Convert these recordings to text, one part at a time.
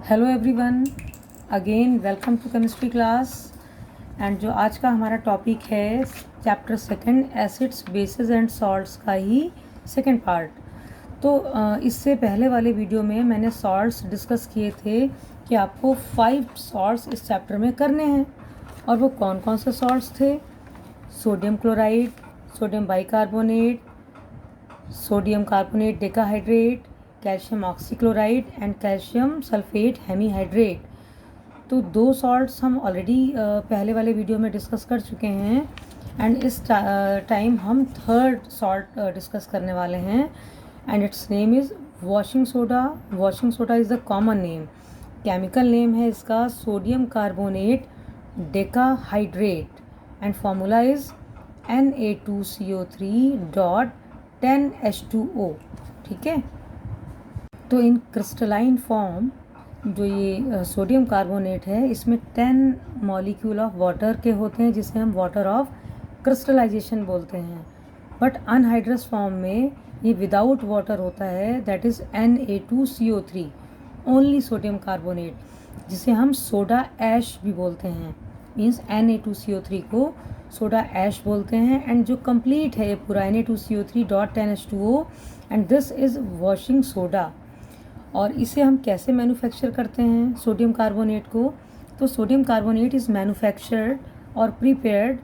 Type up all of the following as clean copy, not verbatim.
Hello everyone, again welcome to chemistry class. And जो आज का हमारा टॉपिक है chapter second acids bases and salts का ही सेकंड पार्ट। तो इससे पहले वाले वीडियो में मैंने सॉल्ट्स डिस्कस किए थे कि आपको 5 सॉल्ट्स इस चैप्टर में करने हैं। और वो कौन कौन से सॉल्ट्स थे? Sodium chloride, sodium bicarbonate, sodium carbonate decahydrate, calcium oxychloride and calcium sulphate hemihydrate. तो 2 सॉल्ट्स हम ऑलरेडी पहले वाले वीडियो में डिस्कस कर चुके हैं एंड इस टाइम हम थर्ड सॉल्ट डिस्कस करने वाले हैं and it's name is washing soda. Washing soda is the common name, chemical name है इसका sodium carbonate decahydrate and formula is Na2CO3.10H2O। ठीक है, तो इन क्रिस्टलाइन फॉर्म जो ये सोडियम कार्बोनेट है इसमें 10 मॉलिक्यूल ऑफ वाटर के होते हैं जिसे हम वाटर ऑफ क्रिस्टलाइजेशन बोलते हैं। बट अनहाइड्रस फॉर्म में ये विदाउट वाटर होता है, that is Na2CO3 only sodium carbonate, जिसे हम सोडा ऐश भी बोलते हैं। मीन्स Na2CO3 को सोडा ऐश बोलते हैं। एंड जो कंप्लीट है ये पूरा Na2CO3.10H2O and this is washing soda. और इसे हम कैसे मैन्युफैक्चर करते हैं सोडियम कार्बोनेट को? तो सोडियम कार्बोनेट इज़ मैन्युफैक्चर्ड और prepared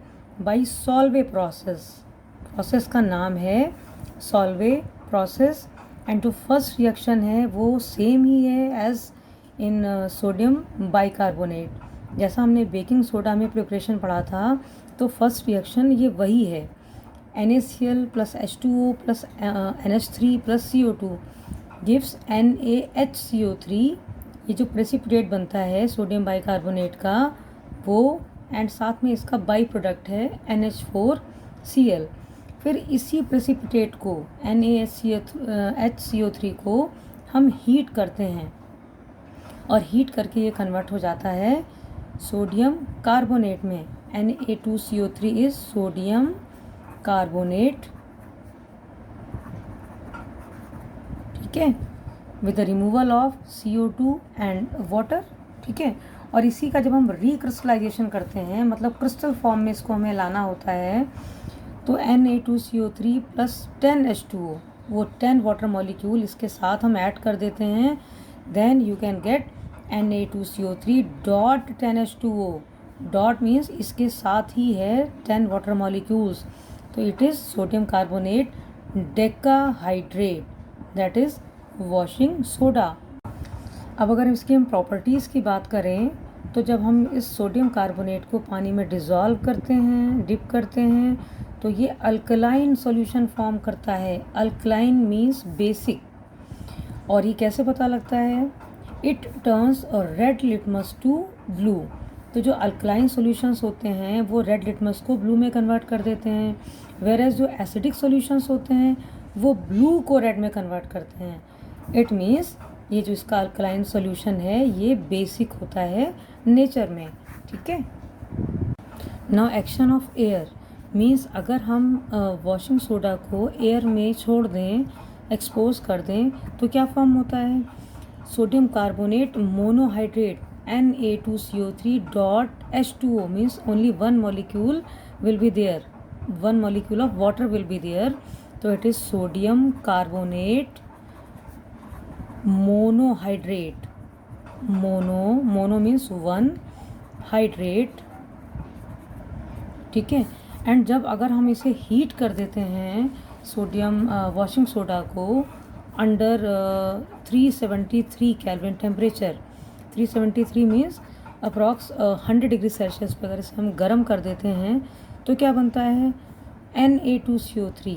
by Solvay process. Process का नाम है सॉल्वे प्रोसेस एंड जो फर्स्ट रिएक्शन है वो सेम ही है एज इन सोडियम बाइकार्बोनेट। जैसा हमने बेकिंग सोडा में प्रिपरेशन पढ़ा था तो फर्स्ट रिएक्शन ये वही है, NaCl plus H2O plus NH3 plus CO2 gives NaHCO3। ये जो प्रेसिपिटेट बनता है सोडियम बाइकार्बोनेट का वो, एंड साथ में इसका बाई प्रोडक्ट है NH4Cl। फिर इसी प्रेसिपिटेट को NaHCO3 को हम हीट करते हैं और हीट करके ये कन्वर्ट हो जाता है सोडियम कार्बोनेट में। Na2CO3 इज सोडियम कार्बोनेट, ठीक है, with the removal of CO2 and water. ठीक है, और इसी का जब हम रिक्रिस्टलाइजेशन करते हैं, मतलब क्रिस्टल फॉर्म में इसको हमें लाना होता है, तो Na2CO3 प्लस 10H2O, वो 10 वाटर मॉलिक्यूल इसके साथ हम ऐड कर देते हैं। Then you can get Na2CO3.10H2O। Dot means इसके साथ ही है 10 वाटर मॉलिक्यूल्स, तो it is sodium carbonate decahydrate, that is washing soda. अब अगर इसकी हम प्रॉपर्टीज़ की बात करें तो जब हम इस सोडियम कार्बोनेट को पानी में डिज़ोल्व करते हैं, डिप करते हैं, तो ये अल्कलाइन सॉल्यूशन फॉर्म करता है। Alkaline means basic. और ये कैसे पता लगता है? It turns red litmus to blue. तो जो अल्कलाइन सॉल्यूशंस होते हैं वो रेड लिटमस को ब्लू में कन्वर्ट कर देते हैं, वेरेज जो एसिडिक सॉल्यूशंस होते हैं वो ब्लू को रेड में कन्वर्ट करते हैं। इट मीन्स ये जो इसका अल्कलाइन सॉल्यूशन है ये बेसिक होता है नेचर में। ठीक है, now action of air means अगर हम वॉशिंग सोडा को एयर में छोड़ दें, एक्सपोज कर दें, तो क्या फॉर्म होता है? Sodium carbonate monohydrate Na2CO3.H2O means only one molecule will be there, one molecule of water will be there, so it is sodium carbonate monohydrate। mono means one, hydrate, ठीक है। एंड जब अगर हम इसे हीट कर देते हैं सोडियम वॉशिंग सोडा को under 373 kelvin temperature, 373 means approx 100 degree Celsius पर अगर इसे हम गर्म कर देते हैं तो क्या बनता है? Na2CO3।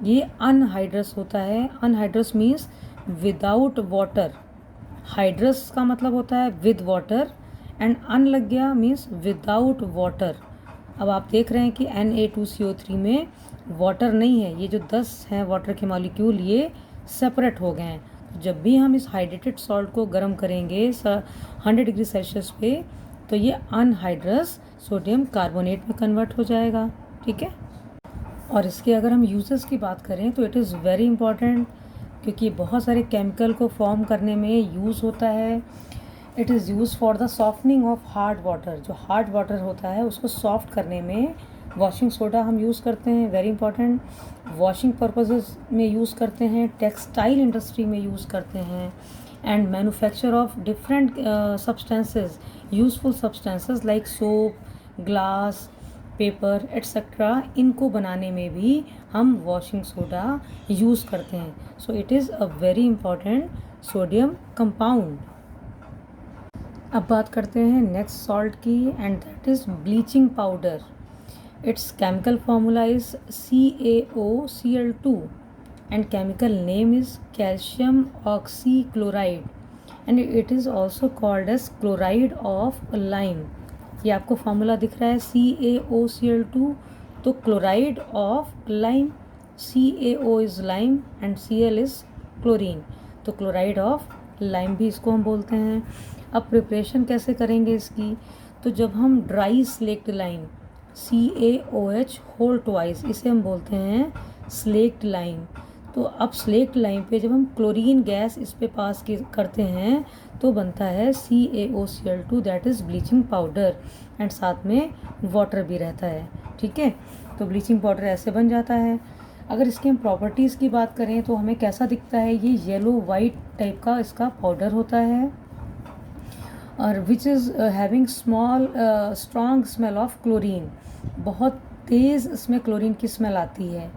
ये अनहाइड्रस होता है। Anhydrous means without water. Hydrous का मतलब होता है विद वाटर एंड अन लग गया मीन्स विदाउट वाटर। अब आप देख रहे हैं कि Na2CO3 में वाटर नहीं है, ये जो 10 हैं वाटर के मॉलिक्यूल ये सेपरेट हो गए हैं। जब भी हम इस हाइड्रेटेड सॉल्ट को गर्म करेंगे 100 डिग्री सेल्सियस पे तो ये अनहाइड्रस सोडियम कार्बोनेट में कन्वर्ट हो जाएगा। ठीक है, और इसके अगर हम यूजेस की बात करें तो इट इज़ वेरी इंपॉर्टेंट, क्योंकि बहुत सारे केमिकल को फॉर्म करने में यूज़ होता है। It is use for the softening of hard water. जो हार्ड वाटर होता है उसको सॉफ्ट करने में वॉशिंग सोडा हम यूज़ करते हैं, वेरी इंपॉर्टेंट। वॉशिंग पर्पसेस में यूज़ करते हैं, टेक्सटाइल इंडस्ट्री में यूज़ करते हैं, and manufacture of different substances, useful substances like soap, glass, paper etcetera, इनको बनाने में भी हम वॉशिंग सोडा यूज़ करते हैं। So it is a very important sodium compound. अब बात करते हैं नेक्स्ट सॉल्ट की, and that is bleaching powder. It's chemical formula is CaOCl2 and chemical name is calcium oxychloride and it is also called as chloride of lime। ये आपको formula दिख रहा है CaOCl2, तो chloride of lime, CaO is lime and Cl is chlorine, तो chloride of lime भी इसको हम बोलते हैं। अब प्रिपरेशन कैसे करेंगे इसकी, तो जब हम dry slaked lime CaOH whole twice, इसे हम बोलते हैं स्लेक्ट लाइम। तो अब स्लेक्ट लाइम पे जब हम क्लोरीन गैस इस पे पास करते हैं तो बनता है CaOCl2, that is bleaching powder, and साथ में वाटर भी रहता है। ठीक है, तो ब्लीचिंग पाउडर ऐसे बन जाता है। अगर इसकी हम प्रॉपर्टीज़ की बात करें तो हमें कैसा दिखता है, ये येलो वाइट टाइप का इसका पाउडर होता है, और which is having small strong smell of chlorine, बहुत तेज़ इसमें क्लोरीन की स्मेल आती है।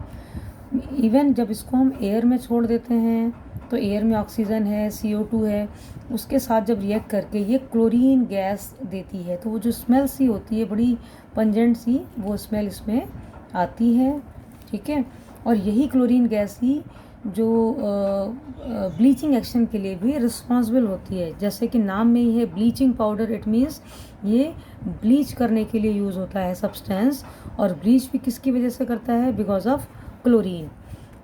इवन जब इसको हम एयर में छोड़ देते हैं तो एयर में ऑक्सीजन है, CO2 है, उसके साथ जब रिएक्ट करके ये क्लोरीन गैस देती है, तो वो जो स्मेल सी होती है बड़ी पंजेंट सी, वो स्मेल इसमें आती है। ठीक है, और यही क्लोरीन गैस ही जो ब्लीचिंग एक्शन के लिए भी रिस्पॉन्सिबल होती है। जैसे कि नाम में ही है ब्लीचिंग पाउडर, इट मीन्स ये ब्लीच करने के लिए यूज़ होता है सब्सटेंस, और ब्लीच भी किसकी वजह से करता है, बिकॉज ऑफ क्लोरीन।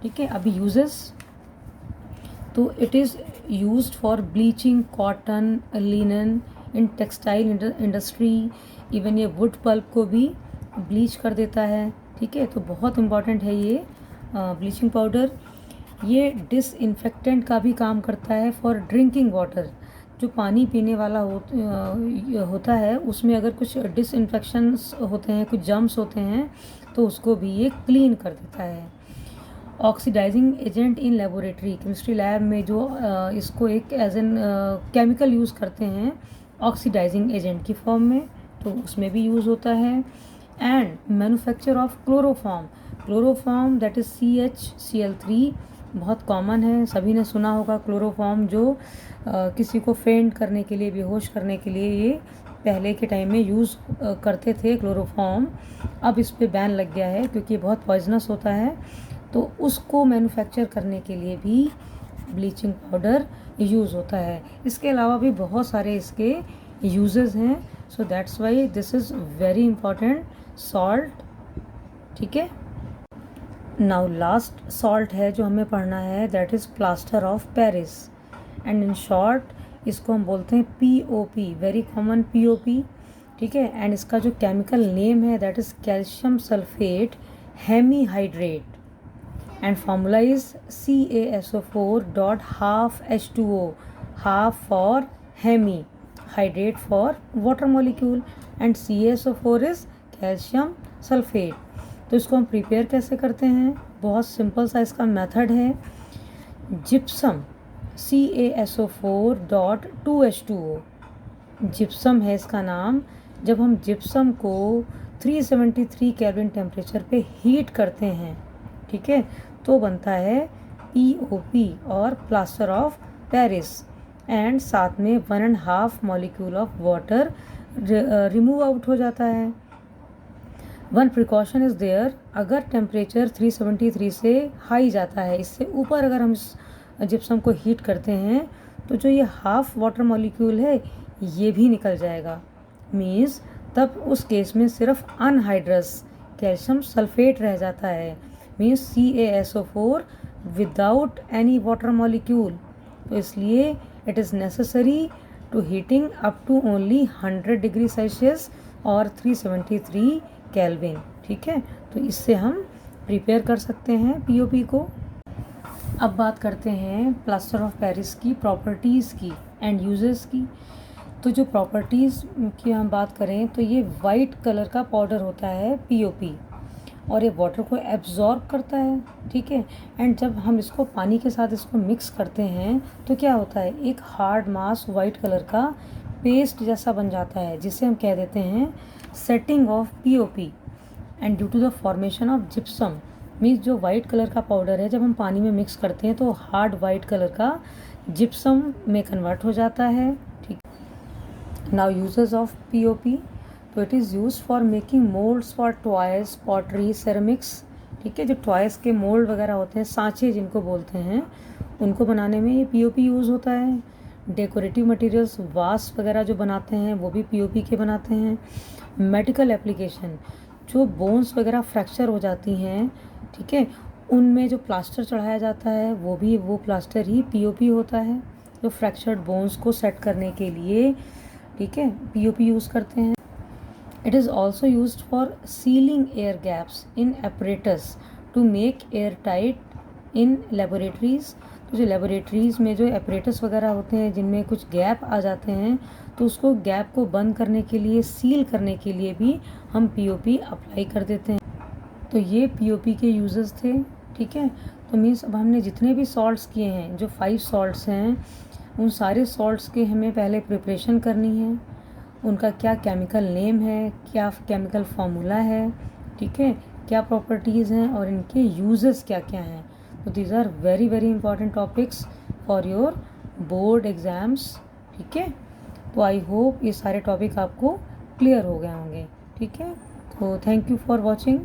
ठीक है, अभी यूजेस, तो it is used for bleaching cotton, linen, in textile industry, even ये वुड पल्प को भी ब्लीच कर देता है। ठीक है, तो बहुत इम्पॉर्टेंट है ये ब्लीचिंग पाउडर। ये डिसइंफेक्टेंट का भी काम करता है फॉर ड्रिंकिंग वाटर। जो पानी पीने वाला होता है उसमें अगर कुछ डिसइंफेक्शंस होते हैं, कुछ जर्म्स होते हैं, तो उसको भी ये क्लीन कर देता है। Oxidising agent in laboratory, chemistry lab में जो इसको एक एज एन केमिकल यूज़ करते हैं ऑक्सीडाइजिंग एजेंट की फॉर्म में, तो उसमें भी यूज़ होता है। And manufacture of chloroform, chloroform that is CHCl3, बहुत कॉमन है, सभी ने सुना होगा क्लोरोफॉर्म, जो किसी को फेंट करने के लिए, बेहोश करने के लिए ये पहले के टाइम में यूज़ करते थे क्लोरोफॉर्म। अब इस पे बैन लग गया है क्योंकि बहुत पॉइजनस होता है, तो उसको मैन्युफैक्चर करने के लिए भी ब्लीचिंग पाउडर यूज़ होता है। इसके अलावा भी बहुत सारे इसके यूजेस हैं, so that's why this is very important salt. ठीक है, नाउ लास्ट सॉल्ट है जो हमें पढ़ना है, that is plaster of Paris, and in short इसको हम बोलते हैं POP, वेरी कॉमन POP। ठीक है, एंड इसका जो केमिकल नेम है that is calcium sulphate hemihydrate, and formula is CaSO4 dot half H2O, half for hemi, hydrate for water molecule, and CaSO4 is calcium sulfate। तो इसको हम prepare कैसे करते हैं, बहुत सिंपल सा इसका मेथड है। Gypsum CaSO4 dot 2H2O, gypsum है इसका नाम। जब हम जिप्सम को 373 केल्विन टेम्परेचर पे हीट करते हैं, ठीक है, तो बनता है POP और प्लास्टर ऑफ पेरिस, एंड साथ में 1.5 molecule of water remove out हो जाता है। वन प्रिकॉशन इज़ देयर, अगर टेम्परेचर 373 से हाई जाता है, इससे ऊपर अगर हम इस जिप्सम को हीट करते हैं तो जो ये हाफ वाटर मॉलिक्यूल है ये भी निकल जाएगा। मीन्स तब उस केस में सिर्फ अनहाइड्रस कैल्शियम सल्फेट रह जाता है, means CaSO4 without any water molecule. तो इसलिए it is necessary to heating up to only 100 degree Celsius और 373 केल्विन। ठीक है, तो इससे हम प्रिपेयर कर सकते हैं POP को। अब बात करते हैं प्लास्टर ऑफ पेरिस की प्रॉपर्टीज़ की एंड यूजेस की। तो जो प्रॉपर्टीज़ की हम बात करें तो ये वाइट कलर का पाउडर होता है पीओपी, और ये वाटर को एब्जॉर्ब करता है, ठीक है। एंड जब हम इसको पानी के साथ इसको मिक्स करते हैं तो क्या होता है, एक हार्ड मास वाइट कलर का पेस्ट जैसा बन जाता है, जिसे हम कह देते हैं setting of POP. And due to the formation of gypsum, means जो वाइट कलर का पाउडर है जब हम पानी में मिक्स करते हैं तो हार्ड वाइट कलर का जिप्सम में कन्वर्ट हो जाता है, ठीक। नाउ यूजेस ऑफ पीओपी, तो it is use for making moulds for toys, pottery, ceramics, ठीक है। जो टॉयज़ के मोल्ड वगैरह होते हैं, सांचे जिनको बोलते हैं, उनको बनाने में ये पीओपी यूज़ होता है। डेकोरेटिव मटेरियल्स, वास वगैरह जो बनाते हैं वो भी पीओपी के बनाते हैं। मेडिकल एप्लीकेशन, जो बोन्स वगैरह फ्रैक्चर हो जाती हैं, ठीक है, उनमें जो प्लास्टर चढ़ाया जाता है वो प्लास्टर ही पीओपी होता है, जो फ्रैक्चर्ड बोन्स को सेट करने के लिए, ठीक है, पीओपी यूज़ करते हैं। It is also used for sealing air gaps in apparatus to make air tight in laboratories. तो जो लेबोरेटरीज़ में जो एपरेटस वगैरह होते हैं जिनमें कुछ गैप आ जाते हैं, तो उसको गैप को बंद करने के लिए, सील करने के लिए भी हम पीओपी अप्लाई कर देते हैं। तो ये पीओपी के यूजेस थे, ठीक है। तो मीन्स अब हमने जितने भी सॉल्ट्स किए हैं, जो 5 सॉल्ट्स हैं, उन सारे सॉल्ट्स के हमें पहले प्रिपरेशन करनी है, उनका क्या केमिकल नेम है, क्या केमिकल फार्मूला है, ठीक है, क्या प्रॉपर्टीज़ हैं और इनके यूजेस क्या क्या हैं। तो these are very very important topics for your board exams, ठीक है। तो आई होप ये सारे टॉपिक आपको क्लियर हो गए होंगे, ठीक है। तो थैंक यू फॉर वॉचिंग।